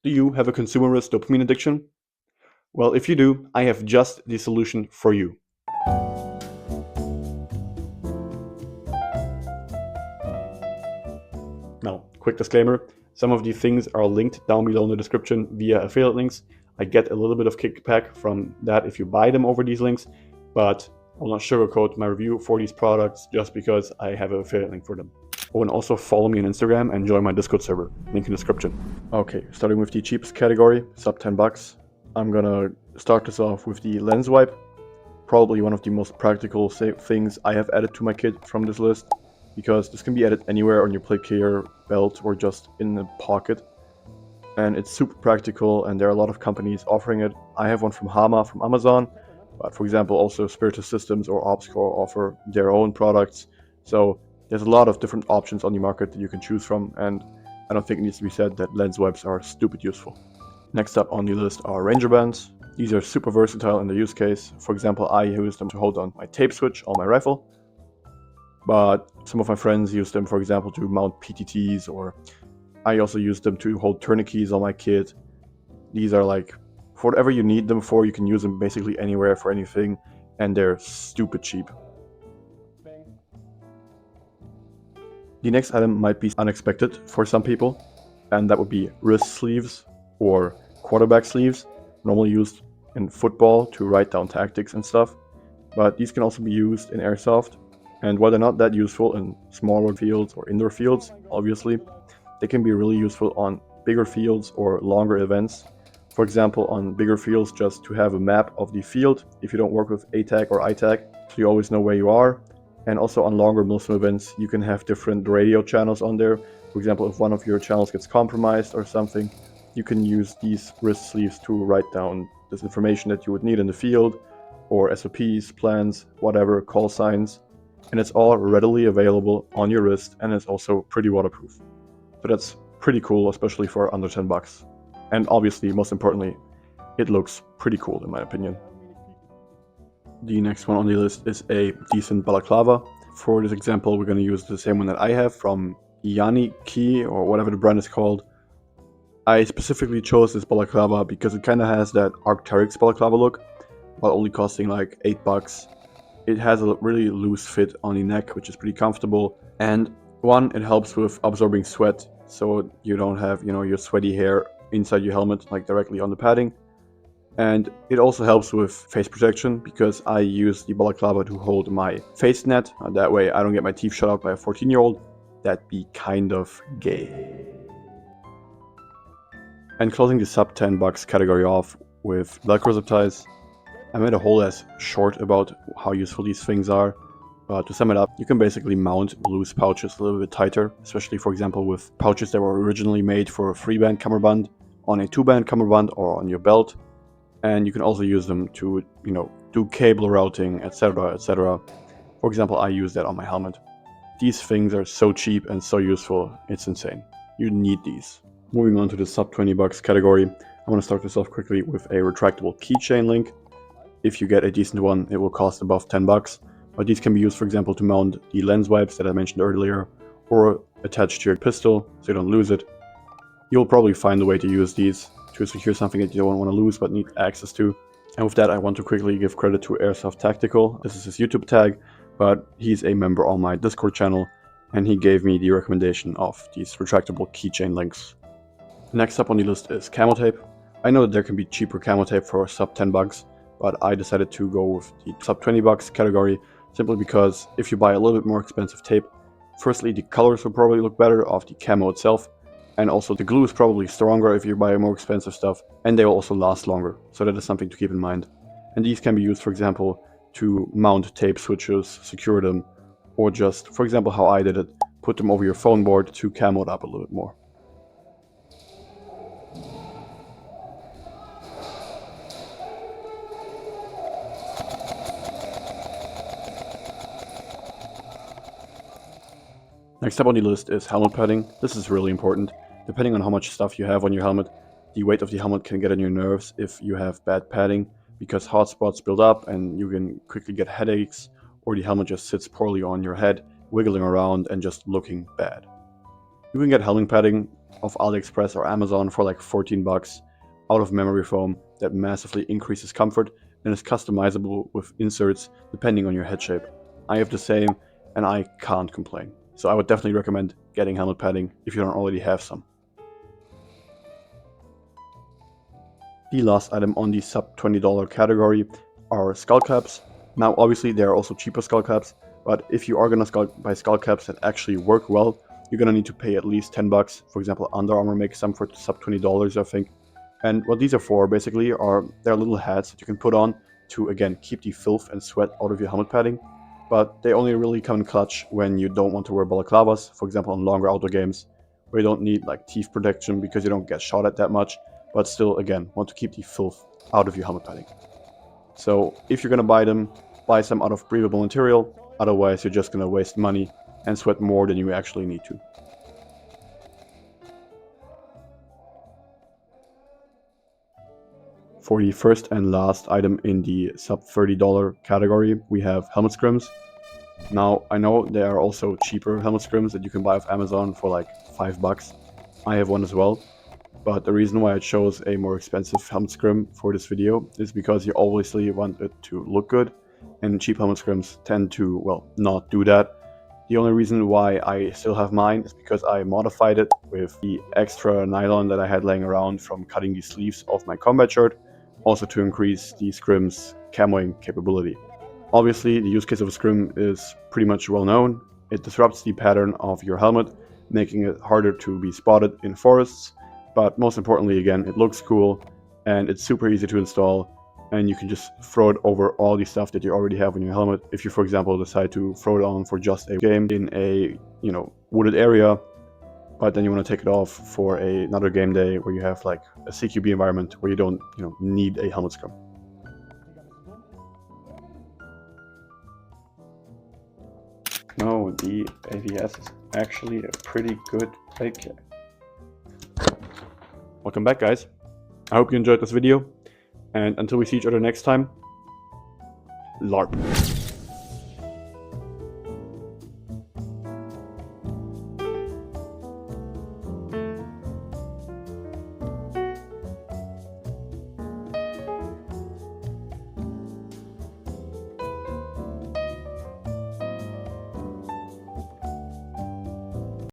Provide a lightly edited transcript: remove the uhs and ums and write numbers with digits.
Do you have a consumerist dopamine addiction? Well, if you do, I have just the solution for you. Now, quick disclaimer, some of these things are linked down below in the description via affiliate links. I get a little bit of kickback from that if you buy them over these links, but I will not sugarcoat my review for these products just because I have an affiliate link for them. Oh, and also follow me on Instagram and join my Discord server, link in the description. Okay, starting with the cheapest category, sub 10 bucks. I'm gonna start this off with the lens wipe. Probably one of the most practical things I have added to my kit from this list, because this can be added anywhere on your plate carrier, belt, or just in the pocket. And it's super practical, and there are a lot of companies offering it. I have one from Hama from Amazon, but for example also Spiritus Systems or Obscore offer their own products. So there's a lot of different options on the market that you can choose from, and I don't think it needs to be said that lens wipes are stupid useful. Next up on the list are Ranger bands. These are super versatile in the use case. For example, I use them to hold on my tape switch on my rifle, but some of my friends use them, for example, to mount PTTs, or I also use them to hold tourniquets on my kit. These are like, for whatever you need them for, you can use them basically anywhere for anything, and they're stupid cheap. The next item might be unexpected for some people, and that would be wrist sleeves or quarterback sleeves, normally used in football to write down tactics and stuff, but these can also be used in airsoft. And while they're not that useful in smaller fields or indoor fields, obviously, they can be really useful on bigger fields or longer events. For example, on bigger fields, just to have a map of the field if you don't work with ATAC or ITAC, so you always know where you are. And also on longer Muslim events, you can have different radio channels on there. For example, if one of your channels gets compromised or something, you can use these wrist sleeves to write down this information that you would need in the field, or SOPs, plans, whatever, call signs. And it's all readily available on your wrist, and it's also pretty waterproof. So that's pretty cool, especially for under 10 bucks. And obviously, most importantly, it looks pretty cool in my opinion. The next one on the list is a decent balaclava. For this example, we're going to use the same one that I have from Yanni Key, or whatever the brand is called. I specifically chose this balaclava because it kind of has that Arc'teryx balaclava look, while only costing like 8 bucks. It has a really loose fit on the neck, which is pretty comfortable. And one, it helps with absorbing sweat, so you don't have, your sweaty hair inside your helmet, like directly on the padding. And it also helps with face protection, because I use the balaclava to hold my face net. That way I don't get my teeth shut out by a 14-year-old. That'd be kind of gay. And closing the sub 10 bucks category off with Velcro zip ties. I made a whole ass short about how useful these things are. But to sum it up, you can basically mount loose pouches a little bit tighter, especially for example with pouches that were originally made for a 3-band cummerbund on a 2-band cummerbund or on your belt. And you can also use them to, do cable routing, etc., etc. For example, I use that on my helmet. These things are so cheap and so useful, it's insane. You need these. Moving on to the sub 20 bucks category, I want to start this off quickly with a retractable keychain link. If you get a decent one, it will cost above 10 bucks, but these can be used, for example, to mount the lens wipes that I mentioned earlier, or attach to your pistol so you don't lose it. You'll probably find a way to use these to secure something that you don't want to lose but need access to. And with that, I want to quickly give credit to Airsoft Tactical. This is his YouTube tag, but he's a member on my Discord channel, and he gave me the recommendation of these retractable keychain links. Next up on the list is camo tape. I know that there can be cheaper camo tape for sub 10 bucks, but I decided to go with the sub 20 bucks category simply because if you buy a little bit more expensive tape, firstly, the colors will probably look better off the camo itself, and also the glue is probably stronger if you buy more expensive stuff, and they will also last longer, so that is something to keep in mind. And these can be used, for example, to mount tape switches, secure them, or just, for example, how I did it, put them over your phone board to camo it up a little bit more. Next up on the list is helmet padding. This is really important. Depending on how much stuff you have on your helmet, the weight of the helmet can get on your nerves if you have bad padding, because hot spots build up and you can quickly get headaches, or the helmet just sits poorly on your head, wiggling around and just looking bad. You can get helmet padding off AliExpress or Amazon for like 14 bucks out of memory foam that massively increases comfort and is customizable with inserts depending on your head shape. I have the same and I can't complain. So I would definitely recommend getting helmet padding if you don't already have some. The last item on the sub $20 category are skull caps. Now obviously there are also cheaper skull caps, but if you are gonna buy skull caps that actually work well, you're gonna need to pay at least 10 bucks. For example, Under Armour makes some for sub $20, I think. And what these are for basically are they're little hats that you can put on to, again, keep the filth and sweat out of your helmet padding. But they only really come in clutch when you don't want to wear balaclavas, for example on longer outdoor games, where you don't need like teeth protection because you don't get shot at that much, but still, again, want to keep the filth out of your helmet padding. So if you're gonna buy them, buy some out of breathable material, otherwise you're just gonna waste money and sweat more than you actually need to. For the first and last item in the sub $30 category, we have helmet scrims. Now, I know there are also cheaper helmet scrims that you can buy off Amazon for like 5 bucks. I have one as well. But the reason why I chose a more expensive helmet scrim for this video is because you obviously want it to look good, and cheap helmet scrims tend to, well, not do that. The only reason why I still have mine is because I modified it with the extra nylon that I had laying around from cutting the sleeves off my combat shirt, also to increase the scrim's camoing capability. Obviously, the use case of a scrim is pretty much well known. It disrupts the pattern of your helmet, making it harder to be spotted in forests. But most importantly, again, it looks cool and it's super easy to install, and you can just throw it over all the stuff that you already have on your helmet. If you, for example, decide to throw it on for just a game in a, wooded area, but then you want to take it off for another game day where you have like a CQB environment where you don't, need a helmet scrim. No, the AVS is actually a pretty good blade kit. Welcome back, guys. I hope you enjoyed this video, and until we see each other next time, LARP.